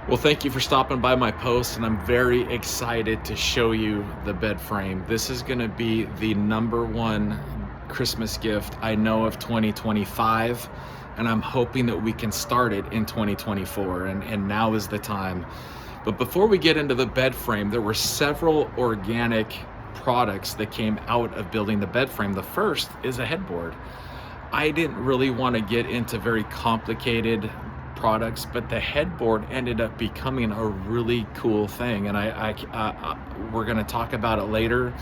Well, thank you for stopping by my post, and I'm very excited to show you the bed frame. This is going to be the number one Christmas gift I know of 2025, and I'm hoping that we can start it in 2024, and now is the time. But before we get into the bed frame, there were several organic products that came out of building the bed frame. The first is a headboard. I didn't really want to get into very complicated products, but the headboard ended up becoming a really cool thing, and we're going to talk about it later.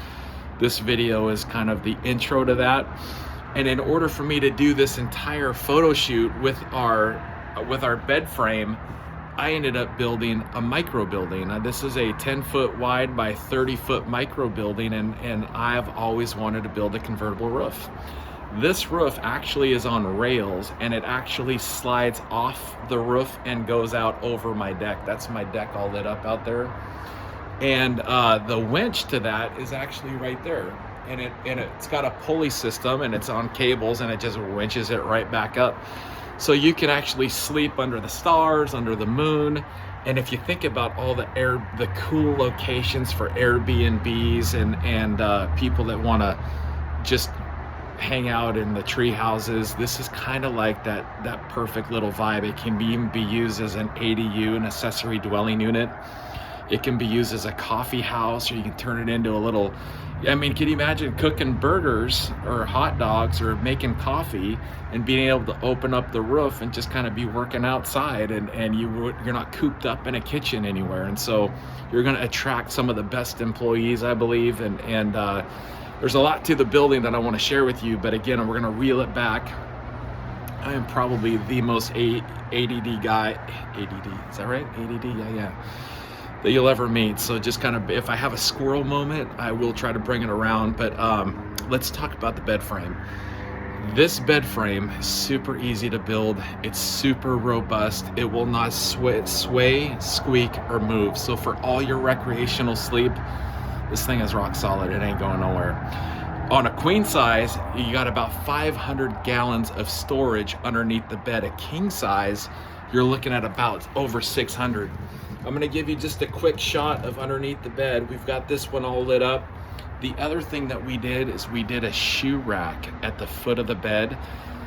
This video is kind of the intro to that, and in order for me to do this entire photo shoot with our bed frame, I ended up building a micro building. This is a 10-foot wide by 30-foot micro building, and I've always wanted to build a convertible roof. This roof actually is on rails, and it actually slides off the roof and goes out over my deck. That's my deck all lit up out there. And the winch to that is actually right there. And it's got a pulley system, and it's on cables, and it just winches it right back up. So you can actually sleep under the stars, under the moon. And if you think about all the cool locations for Airbnbs and people that want to just hang out in the tree houses, this is kind of like that perfect little vibe. It can even be used as an ADU, an accessory dwelling unit. It can be used as a coffee house, or you can turn it into a little, can you imagine cooking burgers or hot dogs or making coffee and being able to open up the roof and just kind of be working outside, and you're not cooped up in a kitchen anywhere. And so you're going to attract some of the best employees, I believe, and there's a lot to the building that I want to share with you, but again, we're going to reel it back. I am probably the most ADD guy, ADD, is that right? ADD, yeah, that you'll ever meet. So just kind of, if I have a squirrel moment, I will try to bring it around, but let's talk about the bed frame. This bed frame is super easy to build. It's super robust. It will not sway, squeak, or move. So for all your recreational sleep, this thing is rock solid. It ain't going nowhere. On a queen size, you got about 500 gallons of storage underneath the bed. A king size, you're looking at about over 600. I'm gonna give you just a quick shot of underneath the bed. We've got this one all lit up. The other thing that we did is we did a shoe rack at the foot of the bed.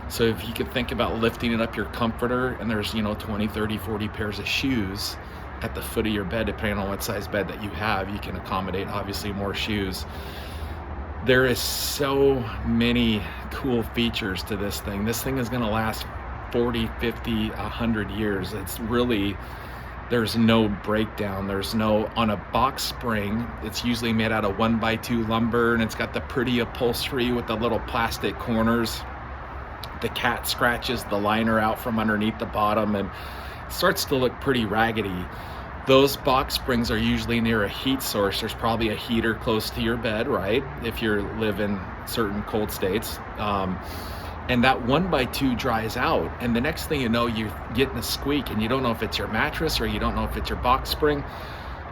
So if you could think about lifting it up your comforter, and there's 20, 30, 40 pairs of shoes at the foot of your bed, depending on what size bed that you have, you can accommodate obviously more shoes. There is so many cool features to this thing. This thing is going to last 40, 50, 100 years. It's really, there's no breakdown. There's no, on a box spring, it's usually made out of 1x2 lumber, and it's got the pretty upholstery with the little plastic corners. The cat scratches the liner out from underneath the bottom and starts to look pretty raggedy. Those box springs are usually near a heat source. There's probably a heater close to your bed, right? If you live in certain cold states. And that 1x2 dries out. And the next thing you know, you're getting a squeak, and you don't know if it's your mattress or you don't know if it's your box spring.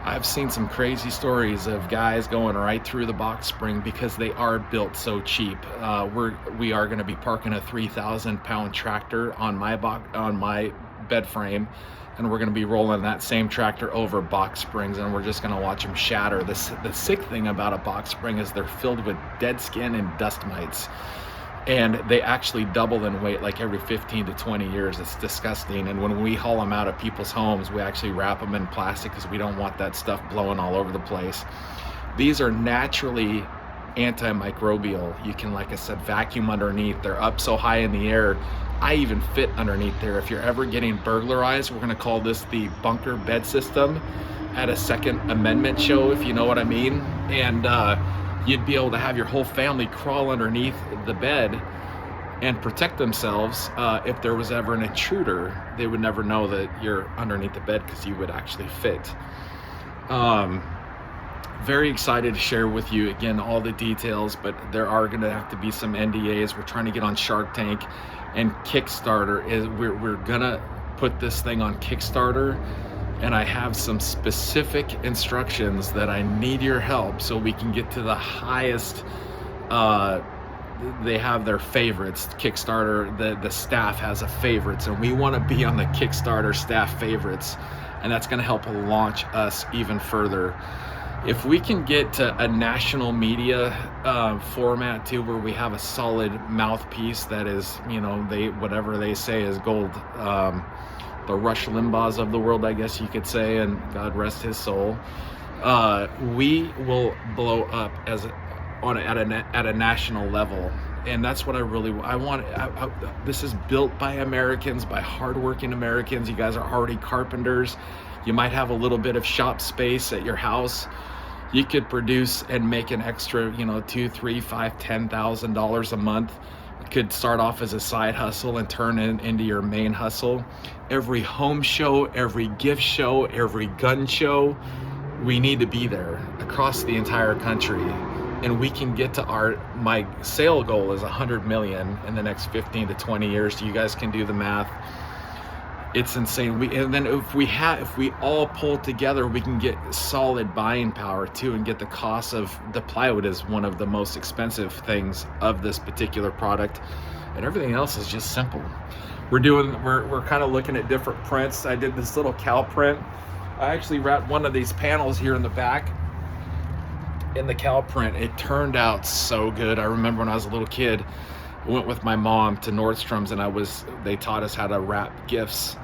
I've seen some crazy stories of guys going right through the box spring because they are built so cheap. We are going to be parking a 3,000-pound tractor on my bed frame, and we're going to be rolling that same tractor over box springs, and we're just going to watch them shatter. The sick thing about a box spring is they're filled with dead skin and dust mites, and they actually double in weight like every 15 to 20 years. It's disgusting. And when we haul them out of people's homes, we actually wrap them in plastic because we don't want that stuff blowing all over the place. These are naturally antimicrobial. You can, like I said, vacuum underneath. They're up so high in the air, I even fit underneath there. If you're ever getting burglarized, we're gonna call this the bunker bed system at a Second Amendment show, if you know what I mean. And you'd be able to have your whole family crawl underneath the bed and protect themselves. If there was ever an intruder, they would never know that you're underneath the bed because you would actually fit. Very excited to share with you again all the details, but there are going to have to be some NDAs. We're trying to get on Shark Tank, and Kickstarter is we're gonna put this thing on Kickstarter, and I have some specific instructions that I need your help so we can get to the highest. They have their favorites. Kickstarter, the staff has a favorites, and we want to be on the Kickstarter staff favorites. and that's going to help launch us even further. If we can get to a national media format too, where we have a solid mouthpiece that is, you know, whatever they say is gold, the Rush Limbaughs of the world, I guess you could say, and God rest his soul, we will blow up at a national level. And that's what I want. This is built by Americans, by hardworking Americans. You guys are already carpenters. You might have a little bit of shop space at your house. You could produce and make an extra, you know, $2,000, $3,000, $5,000, $10,000 a month. It could start off as a side hustle and turn into your main hustle. Every home show, every gift show, every gun show, we need to be there across the entire country. And we can get to my sale goal is 100 million in the next 15 to 20 years. You guys can do the math. It's insane. And then if we all pull together, we can get solid buying power too, and get the cost of the plywood is one of the most expensive things of this particular product, and everything else is just simple. We're kind of looking at different prints. I did this little cow print. I actually wrapped one of these panels here in the back in the cow print. It turned out so good. I remember when I was a little kid, I went with my mom to Nordstrom's, and they taught us how to wrap gifts.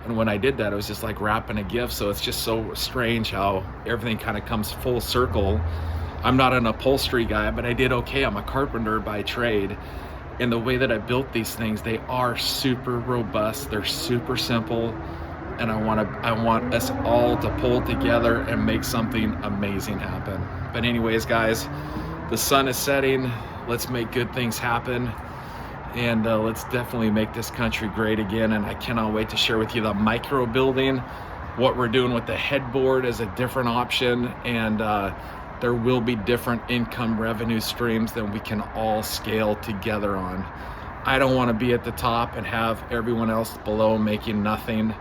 And when I did that, it was just like wrapping a gift. So it's just so strange how everything kind of comes full circle. I'm not an upholstery guy, but I did okay. I'm a carpenter by trade. And the way that I built these things, they are super robust. They're super simple. And I want us all to pull together and make something amazing happen. But anyways, guys, the sun is setting. Let's make good things happen. And let's definitely make this country great again. And I cannot wait to share with you the micro building. What we're doing with the headboard is a different option. And there will be different income revenue streams that we can all scale together on. I don't want to be at the top and have everyone else below making nothing.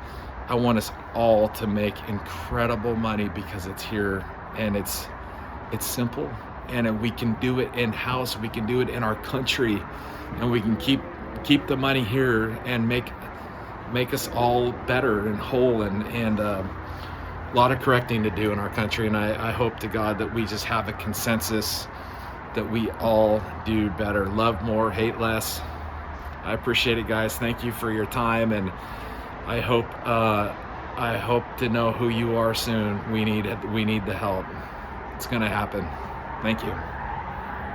I want us all to make incredible money because it's here, and it's simple, and we can do it in-house. We can do it in our country, and we can keep the money here and make us all better and whole, and a lot of correcting to do in our country. And I hope to God that we just have a consensus that we all do better, love more, hate less. I appreciate it, guys. Thank you for your time, and I hope to know who you are soon. We need the help. It's gonna happen. Thank you.